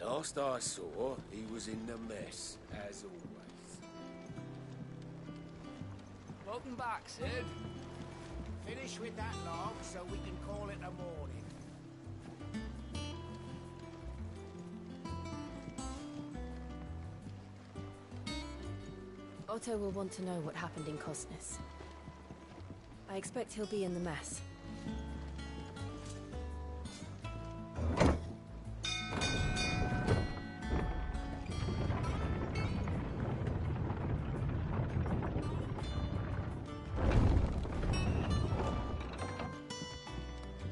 Last I saw, he was in the mess, as always. Welcome back, Sid. Finish with that log so we can call it a morning. Otto will want to know what happened in Cosnes. I expect he'll be in the mess.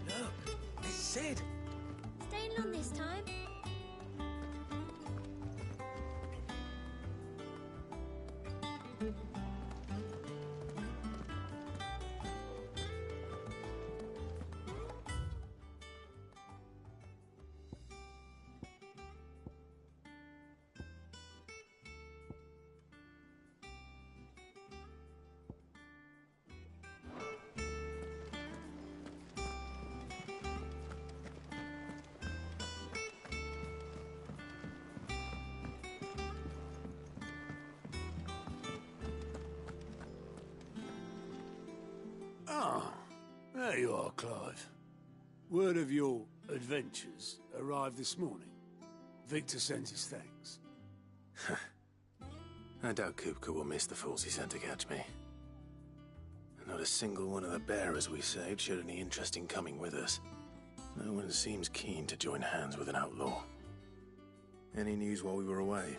Look, it's Sid. Staying long this time? There you are, Clive. Word of your adventures arrived this morning. Victor sent his thanks. I doubt Kupka will miss the fools he sent to catch me. And not a single one of the bearers we saved showed any interest in coming with us. No one seems keen to join hands with an outlaw. Any news while we were away?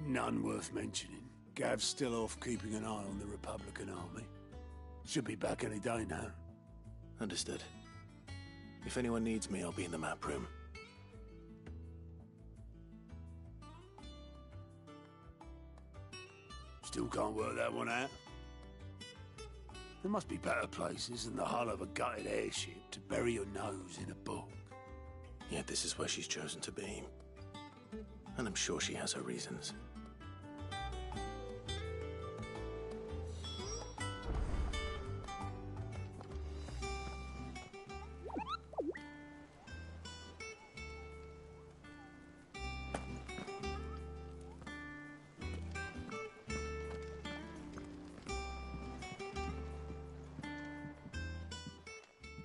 None worth mentioning. Gav's still off keeping an eye on the Republican army. Should be back any day now. Understood. If anyone needs me, I'll be in the map room. Still can't work that one out. There must be better places than the hull of a gutted airship to bury your nose in a book. Yet this is where she's chosen to be. And I'm sure she has her reasons.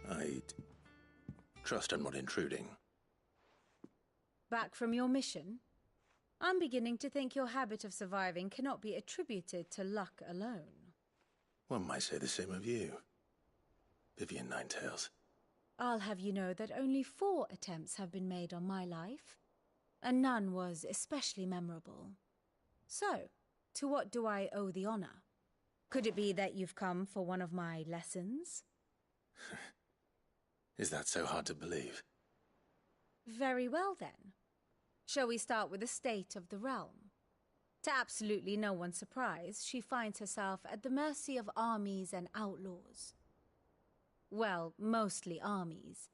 I'd trust I'm not intruding. Back from your mission? I'm beginning to think your habit of surviving cannot be attributed to luck alone. One might say the same of you, Vivian Ninetails. I'll have you know that only 4 attempts have been made on my life, and none was especially memorable. So, to what do I owe the honor? Could it be that you've come for one of my lessons? Is that so hard to believe? Very well, then. Shall we start with the state of the realm? To absolutely no one's surprise, she finds herself at the mercy of armies and outlaws. Well, mostly armies.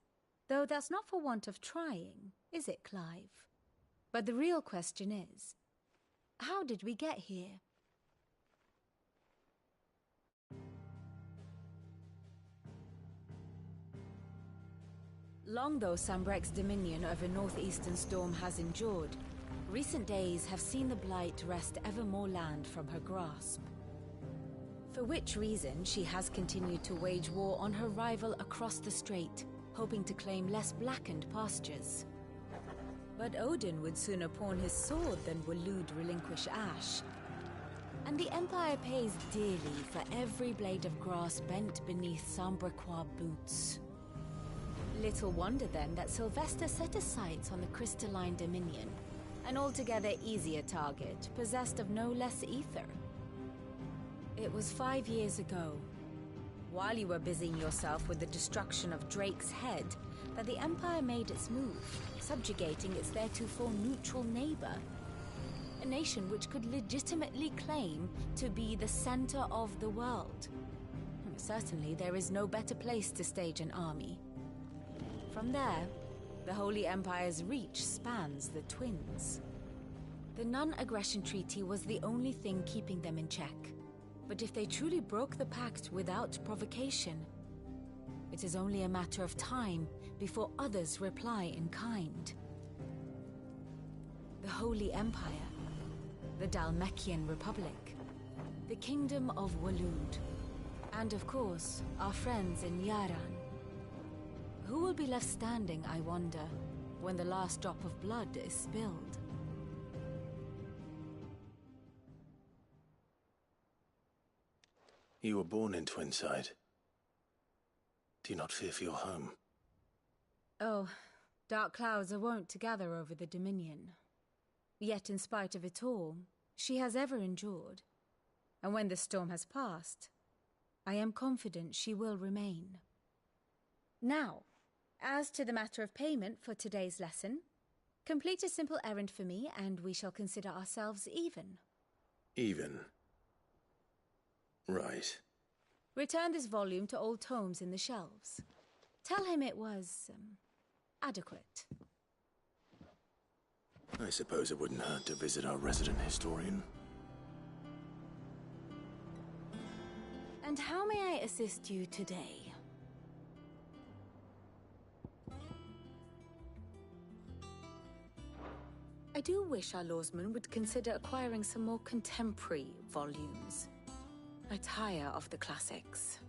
Though that's not for want of trying, is it, Clive? But the real question is, how did we get here? Long though Sambrek's dominion over northeastern Storm has endured, recent days have seen the Blight wrest ever more land from her grasp. For which reason she has continued to wage war on her rival across the strait, hoping to claim less blackened pastures. But Odin would sooner pawn his sword than Waloed relinquish Ash. And the Empire pays dearly for every blade of grass bent beneath Sambrequois boots. Little wonder then that Sylvester set his sights on the crystalline dominion, an altogether easier target, possessed of no less ether. It was 5 years ago, while you were busying yourself with the destruction of Drake's head, that the Empire made its move, subjugating its theretofore neutral neighbor. A nation which could legitimately claim to be the center of the world. Certainly there is no better place to stage an army. From there, the Holy Empire's reach spans the Twins. The non-aggression treaty was the only thing keeping them in check. But if they truly broke the pact without provocation, it is only a matter of time before others reply in kind. the Holy Empire, the Dalmekian Republic, the Kingdom of Walud, and of course, our friends in Yaran. Who will be left standing, I wonder, when the last drop of blood is spilled? You were born in Twinside. Do you not fear for your home? Oh, dark clouds are wont to gather over the Dominion. Yet in spite of it all, she has ever endured. And when the storm has passed, I am confident she will remain. Now, as to the matter of payment for today's lesson, complete a simple errand for me and we shall consider ourselves even. Even? Right. Return this volume to old tomes in the shelves. Tell him it was, adequate. I suppose it wouldn't hurt to visit our resident historian. And how may I assist you today? I do wish our lawsman would consider acquiring some more contemporary volumes. I tire of the classics.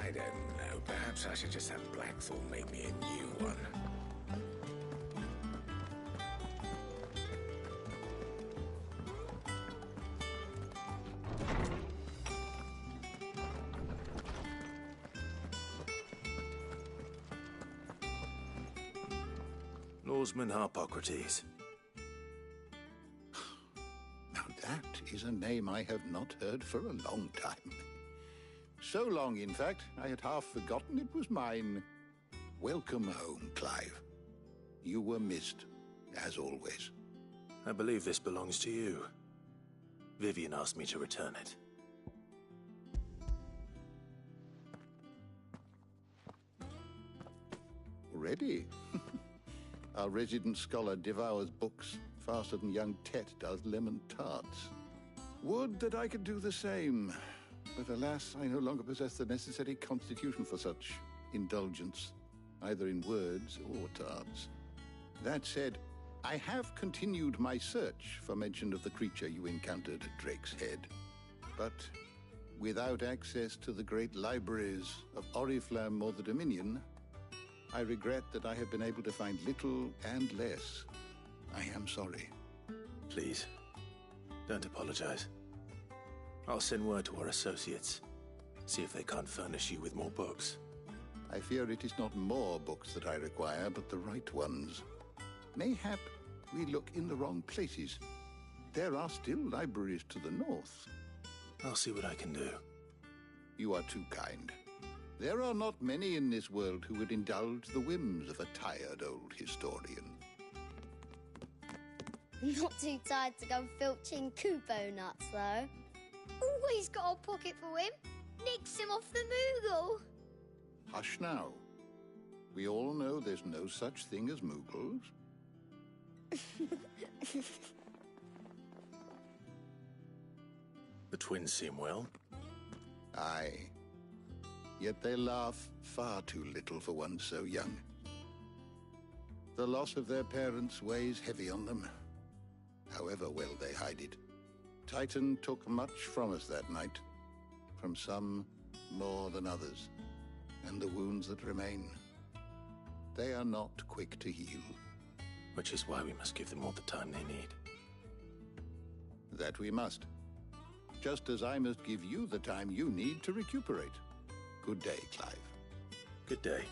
I don't know. Perhaps I should just have Blackthorn make me a new one. Lawsman Harpocrates. Now that is a name I have not heard for a long time. So long, in fact, I had half forgotten it was mine. Welcome home, Clive. You were missed, as always. I believe this belongs to you. Vivian asked me to return it. Already? Our resident scholar devours books faster than young Tet does lemon tarts. Would that I could do the same. But alas, I no longer possess the necessary constitution for such indulgence, either in words or tarts. That said, I have continued my search for mention of the creature you encountered at Drake's Head. But without access to the great libraries of Oriflamme or the Dominion, I regret that I have been able to find little and less. I am sorry. Please, don't apologize. I'll send word to our associates. See if they can't furnish you with more books. I fear it is not more books that I require, but the right ones. Mayhap we look in the wrong places. There are still libraries to the north. I'll see what I can do. You are too kind. There are not many in this world who would indulge the whims of a tired old historian. Not too tired to go filching Kupo nuts, though. Always got a pocket for him. Nicks him off the Moogle. Hush now. We all know there's no such thing as Moogles. The twins seem well. Aye. Yet they laugh far too little for one so young. The loss of their parents weighs heavy on them, however well they hide it. Titan took much from us that night, from some more than others, and the wounds that remain, they are not quick to heal. Which is why we must give them all the time they need. That we must. Just as I must give you the time you need to recuperate. Good day, Clive. Good day.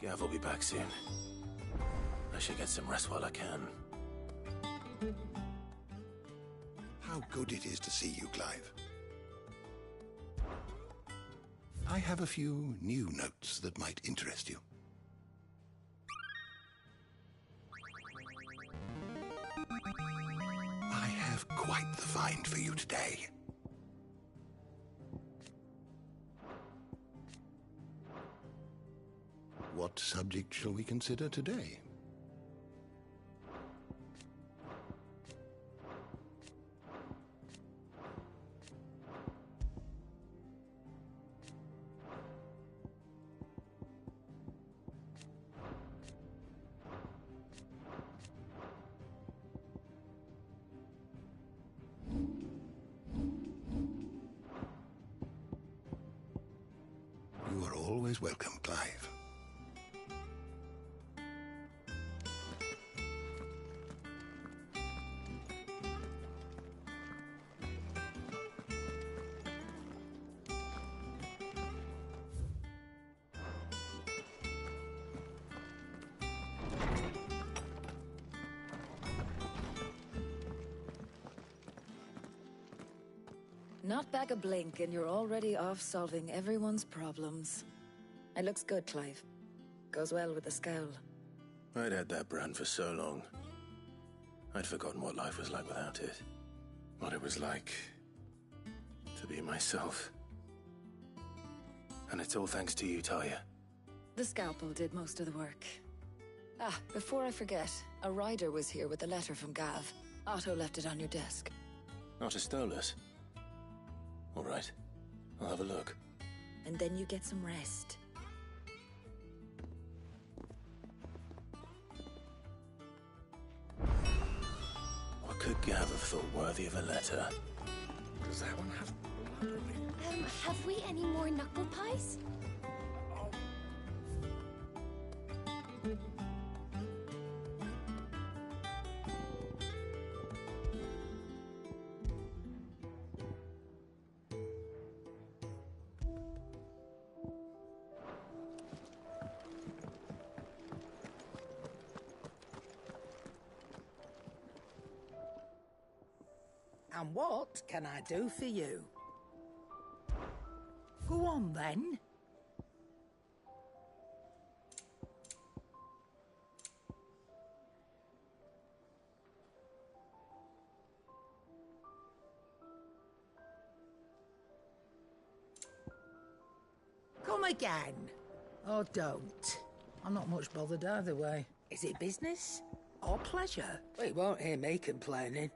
Gav will be back soon. I should get some rest while I can. How good it is to see you, Clive. I have a few new notes that might interest you. quite the find for you today. What subject shall we consider today? You are always welcome, Clive. Not back a blink and you're already off solving everyone's problems. It looks good, Clive. Goes well with the scowl. I'd had that brand for so long. I'd forgotten what life was like without it. What it was like to be myself. And it's all thanks to you, Talia. The scalpel did most of the work. Ah, before I forget, a rider was here with a letter from Gav. Otto left it on your desk. Not a Stolas. All right, I'll have a look. And then you get some rest. What could Gav have thought worthy of a letter? Does that one have blood on it? Have we any more knuckle pies? And what can I do for you? Go on, then. Come again. Or don't. I'm not much bothered either way. Is it business or pleasure? Well, you won't hear me complaining.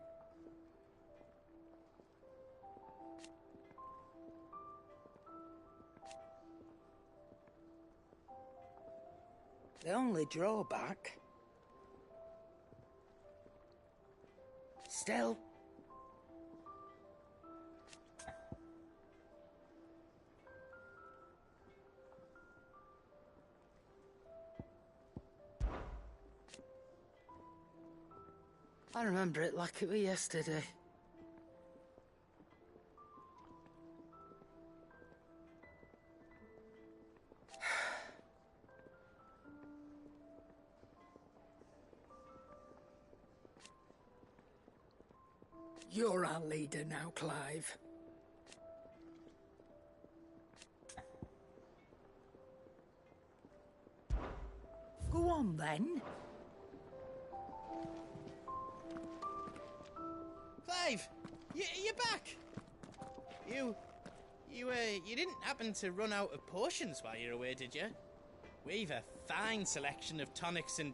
The only drawback... Still... I remember it like it was yesterday. You're our leader now, Clive. Go on, then. Clive! You're back! You didn't happen to run out of potions while you're away, did you? We've a fine selection of tonics and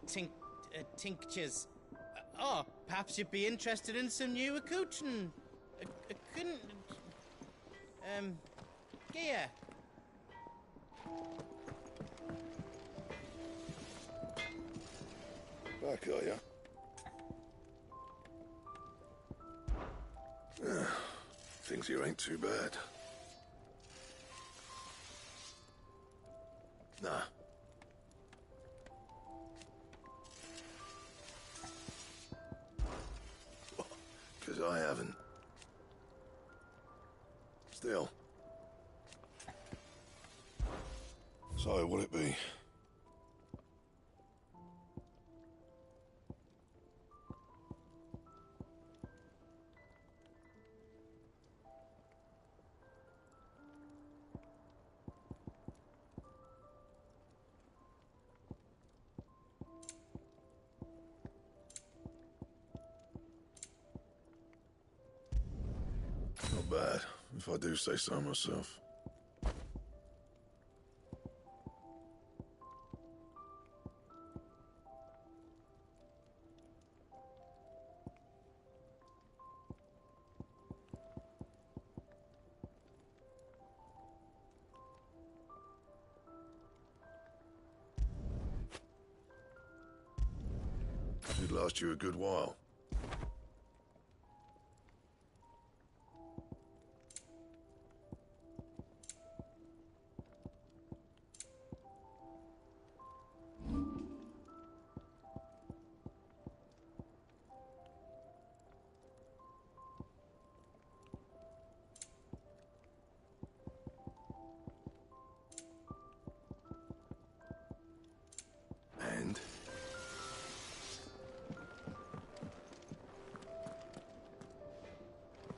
tinctures. Oh, perhaps you'd be interested in some new accoutrement. Gear. Back, are ya? Things here ain't too bad. Nah. Because I haven't. Still. So, will it be? bad, if I do say so myself. It'd last you a good while. And?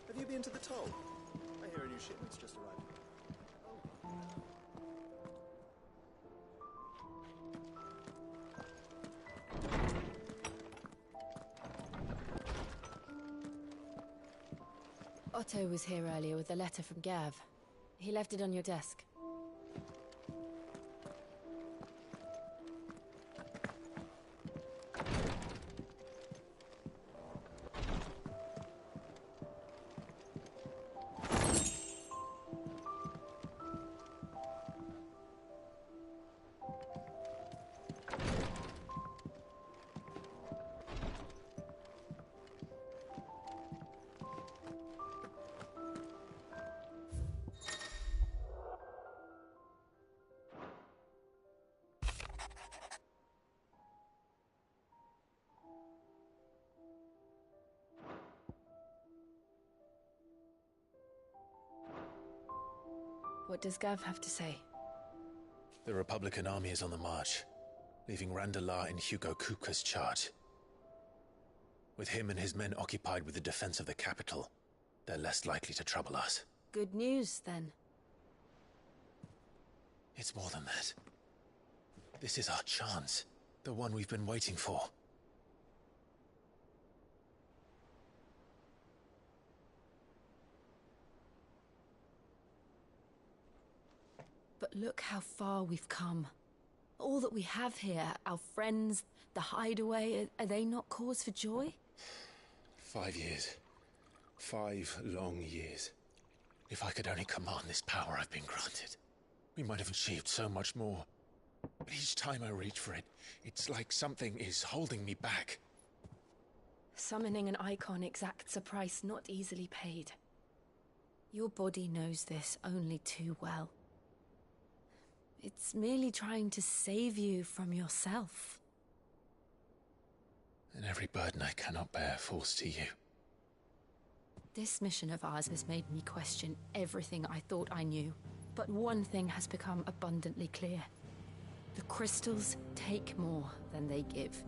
Have you been to the toll? I hear a new shipment's just arrived. Otto was here earlier with a letter from Gav. He left it on your desk. What does Gav have to say? The Republican army is on the march, leaving Randalar in Hugo Kuka's charge. With him and his men occupied with the defense of the capital, they're less likely to trouble us. Good news, then. It's more than that. This is our chance, the one we've been waiting for. But look how far we've come. All that we have here, our friends, the hideaway, are they not cause for joy? 5 years. 5 long years. If I could only command this power I've been granted, we might have achieved so much more. But each time I reach for it, it's like something is holding me back. Summoning an icon exacts a price not easily paid. Your body knows this only too well. It's merely trying to save you from yourself. And every burden I cannot bear falls to you. This mission of ours has made me question everything I thought I knew. But one thing has become abundantly clear. The crystals take more than they give.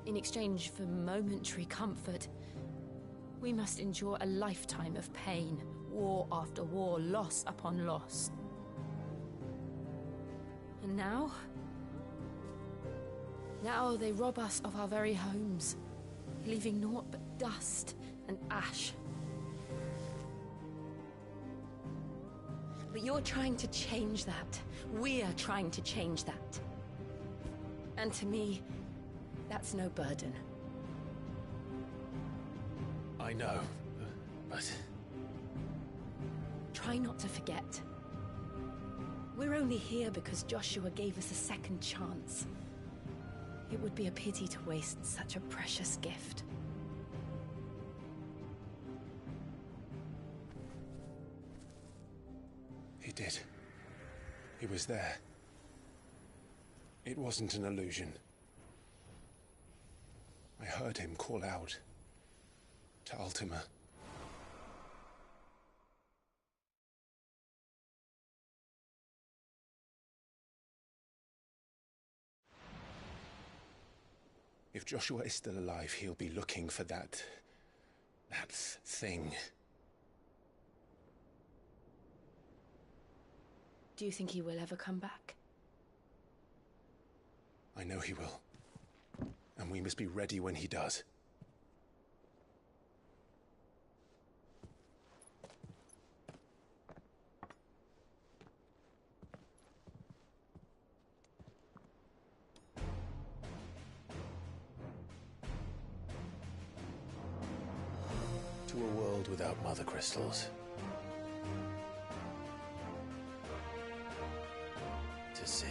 In exchange for momentary comfort, we must endure a lifetime of pain, war after war, loss upon loss. And now? Now they rob us of our very homes, leaving naught but dust and ash. But you're trying to change that. We're trying to change that. And to me, that's no burden. I know, but... Try not to forget. We're only here because Joshua gave us a second chance. It would be a pity to waste such a precious gift. He did. He was there. It wasn't an illusion. I heard him call out to Ultima. If Joshua is still alive, he'll be looking for that thing. Do you think he will ever come back? I know he will. And we must be ready when he does. To a world without mother crystals. To Sid.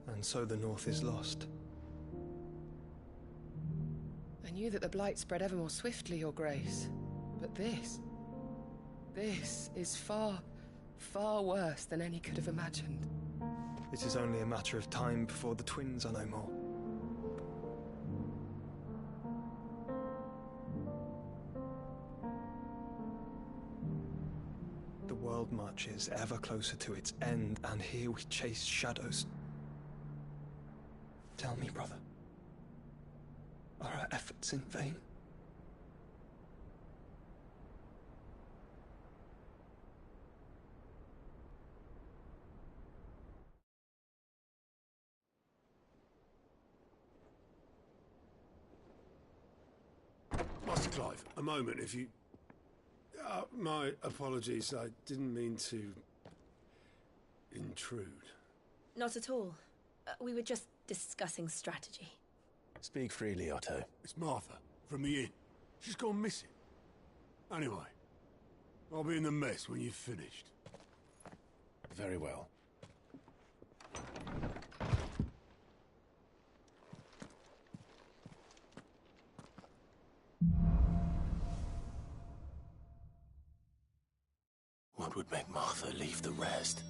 And so the North is lost. I knew that the Blight spread ever more swiftly, Your Grace. But this is far, far worse than any could have imagined. It is only a matter of time before the twins are no more. The world marches ever closer to its end, and here we chase shadows. Tell me, brother, are our efforts in vain? Master Clive, a moment, if you... my apologies, I didn't mean to... intrude. Not at all. We were just discussing strategy. Speak freely, Otto. It's Martha, from the inn. She's gone missing. Anyway, I'll be in the mess when you've finished. Very well. What would make Martha leave the rest?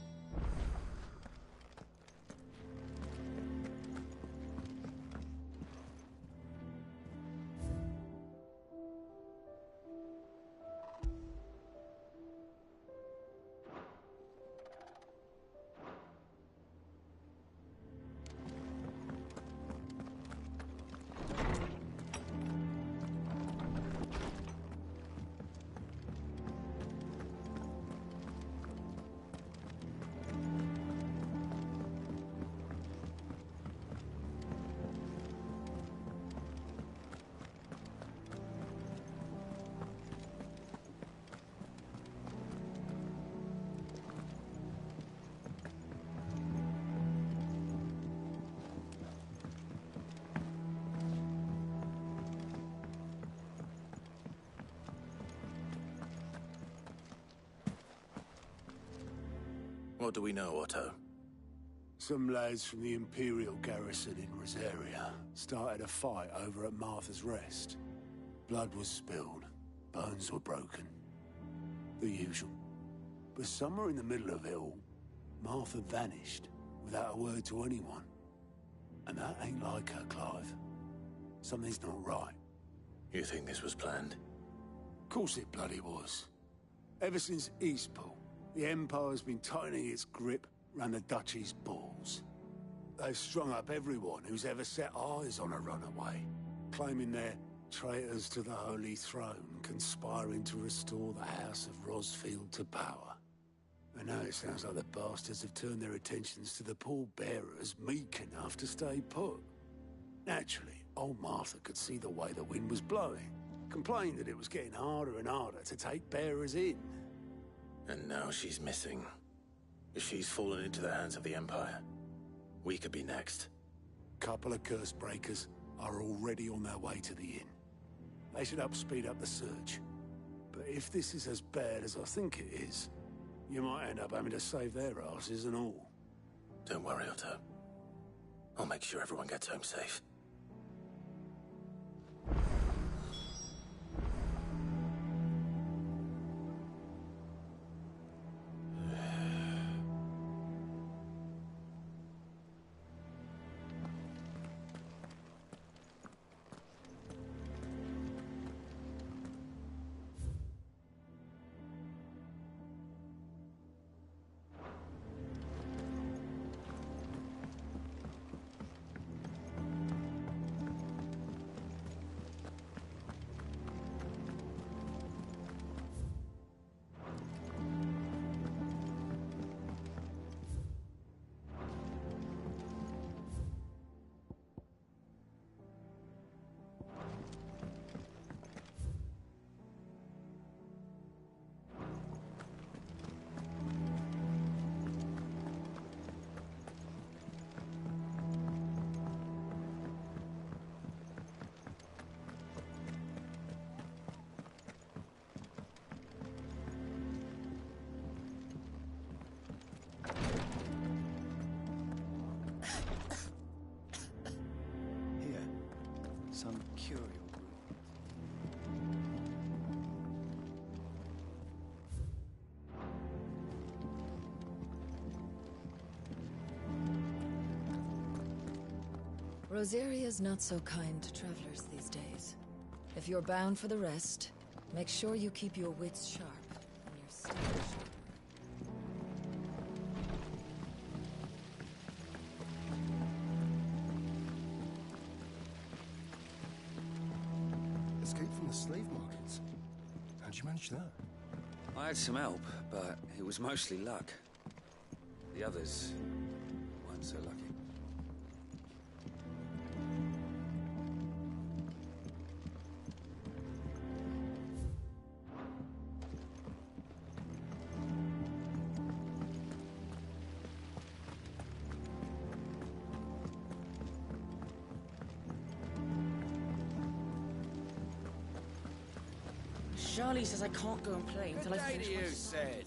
What do we know, Otto? Some lads from the Imperial garrison in Rosaria started a fight over at Martha's Rest. Blood was spilled, bones were broken. The usual. But somewhere in the middle of it all, Martha vanished without a word to anyone. And that ain't like her, Clive. Something's not right. You think this was planned? Of course it bloody was. Ever since Eastpool, the Empire's been tightening its grip round the Duchy's balls. They've strung up everyone who's ever set eyes on a runaway, claiming they're traitors to the Holy Throne, conspiring to restore the House of Rosfield to power. And now it sounds like the bastards have turned their attentions to the pallbearers meek enough to stay put. Naturally, old Martha could see the way the wind was blowing, complained that it was getting harder and harder to take bearers in. And now she's missing. If she's fallen into the hands of the Empire, we could be next. Couple of curse breakers are already on their way to the inn. They should help speed up the search. But if this is as bad as I think it is, you might end up having to save their asses and all. Don't worry, Otto. I'll make sure everyone gets home safe. some curial brute. Rosaria's not so kind to travelers these days. If you're bound for the rest, make sure you keep your wits sharp and your steps sharp. Escape from the slave markets. How'd you manage that? I had some help, but it was mostly luck. The others weren't so lucky. Charlie says I can't go and play until I finish my... said.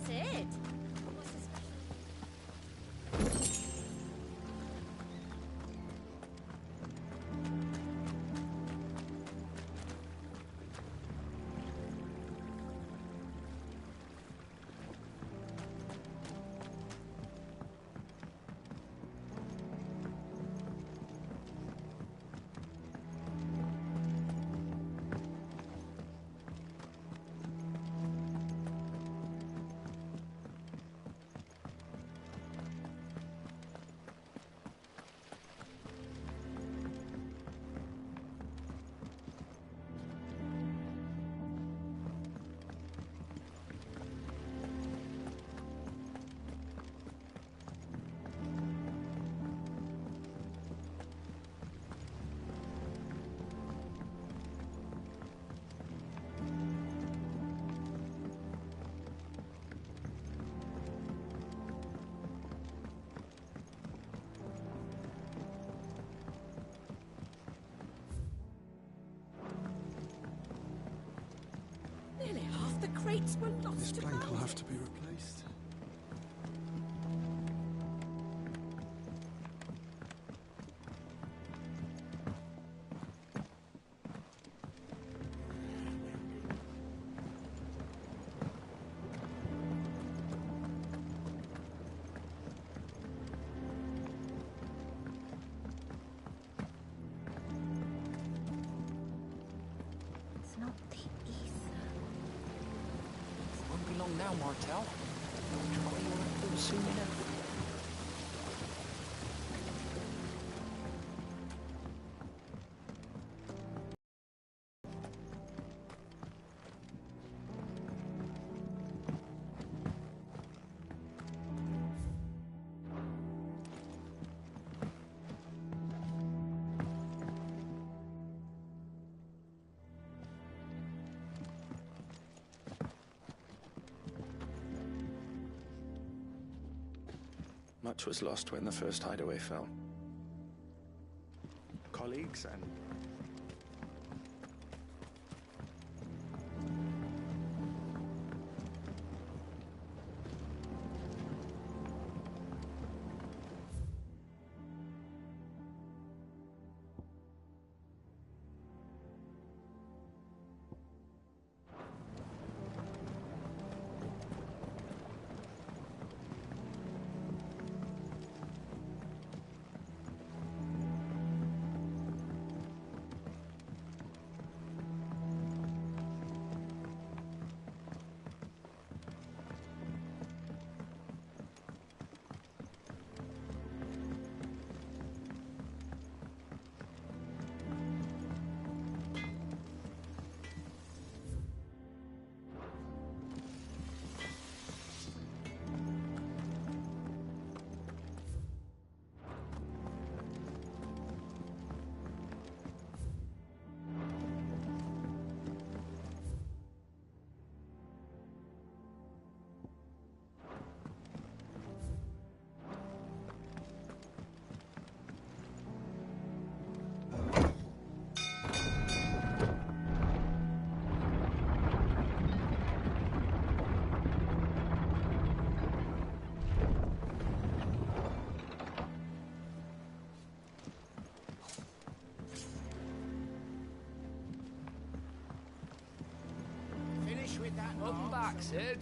Sid! Nearly half the crates were lost. This plank will have to be replaced. It's not the ether. Won't be long now, Martel. Don't you worry, you'll soon enough. Much was lost when the first hideaway fell. Colleagues and... Welcome back, Sid.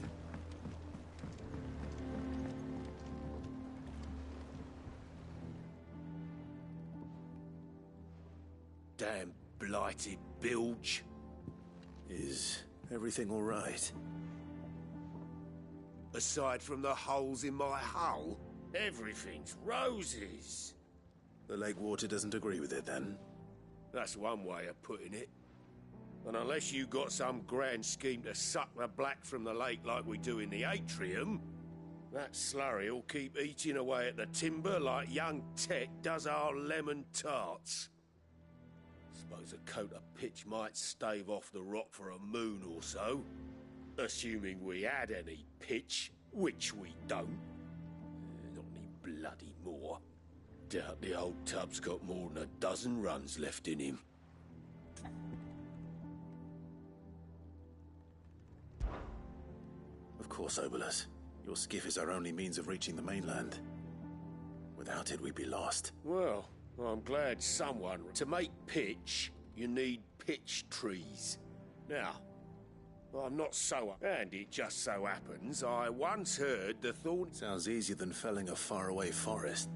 Damn blighted bilge. Is everything all right? Aside from the holes in my hull, everything's roses. The lake water doesn't agree with it, then? That's one way of putting it. And unless you got some grand scheme to suck the black from the lake like we do in the atrium, that slurry'll keep eating away at the timber like young Tet does our lemon tarts. Suppose a coat of pitch might stave off the rock for a moon or so. Assuming we had any pitch, which we don't. Not any bloody more. Doubt the old tub's got more than a dozen runs left in him. Of course, Obolus. Your skiff is our only means of reaching the mainland. Without it, we'd be lost. Well, I'm glad someone... To make pitch, you need pitch trees. Now, I'm not so... And it just so happens, I once heard the thorn... Sounds easier than felling a faraway forest.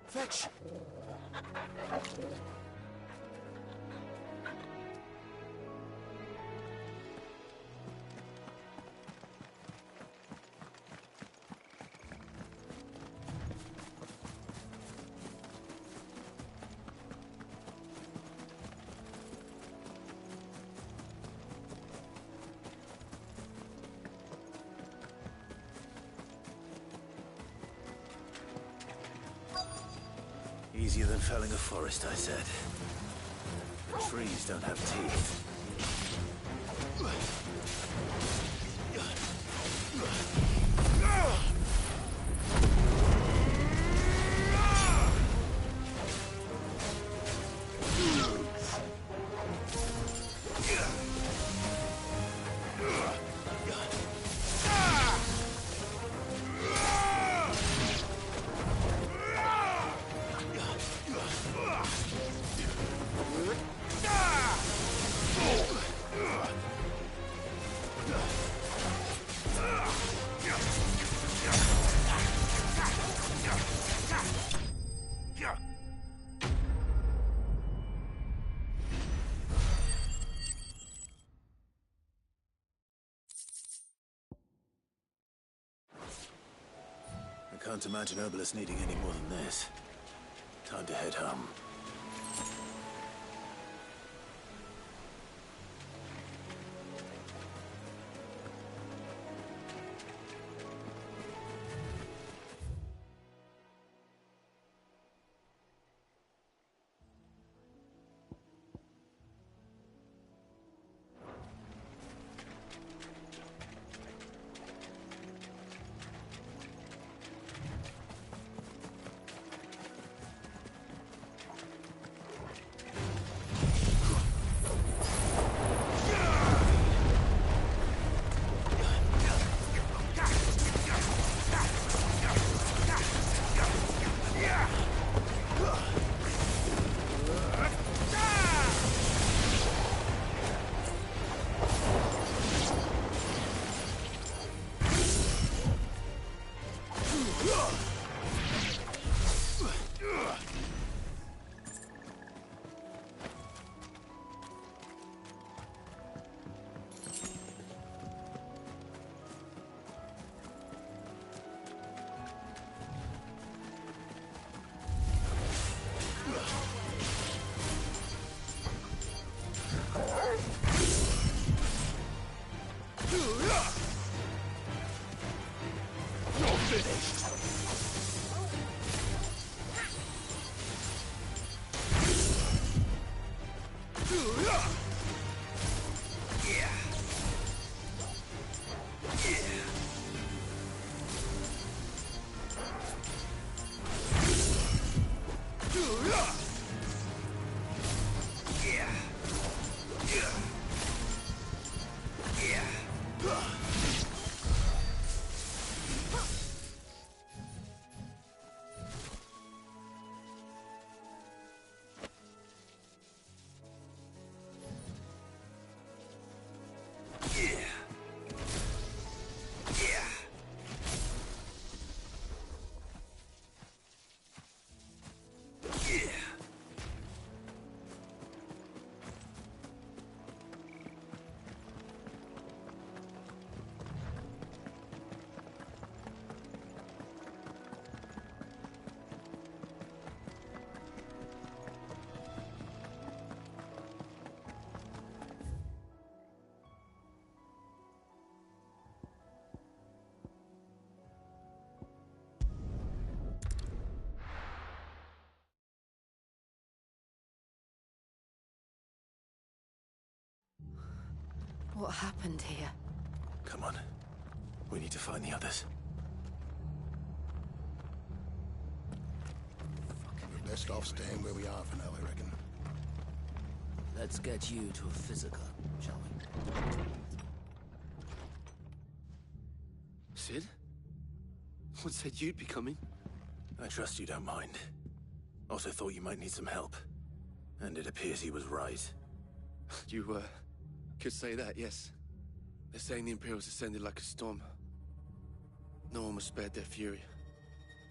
Fetch! Easier than felling a forest, I said. Trees don't have teeth. I can't imagine Obolus needing any more than this. Time to head home. What happened here? Come on. We need to find the others. We're best off staying where we are for now, I reckon. Let's get you to a physical, shall we? Sid? What said you'd be coming? I trust you don't mind. Also thought you might need some help. And it appears he was right. You, could say that, yes. They're saying the Imperials descended like a storm. No one was spared their fury.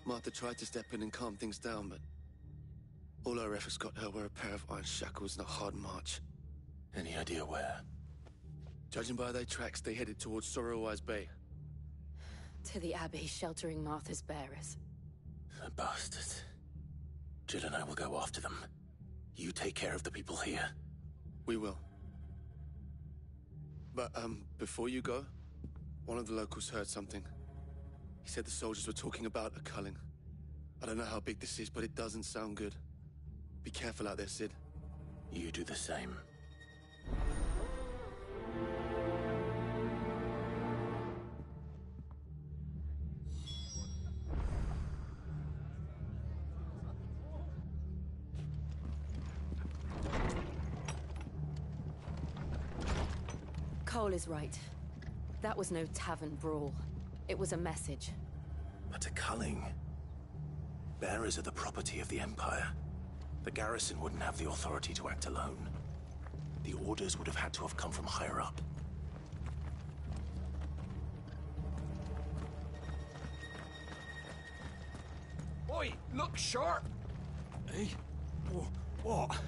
Martha tried to step in and calm things down, but all our efforts got her were a pair of iron shackles and a hard march. Any idea where? Judging by their tracks, they headed towards Sorrowwise Bay. To the Abbey, sheltering Martha's bearers. The bastards. Jill and I will go after them. You take care of the people here. We will. But, before you go, one of the locals heard something. He said the soldiers were talking about a culling. I don't know how big this is, but it doesn't sound good. Be careful out there, Sid. You do the same. Cole is right. That was no tavern brawl. It was a message. But a culling. Bearers are the property of the Empire. The garrison wouldn't have the authority to act alone. The orders would have had to have come from higher up. Oi, look sharp! Hey? What?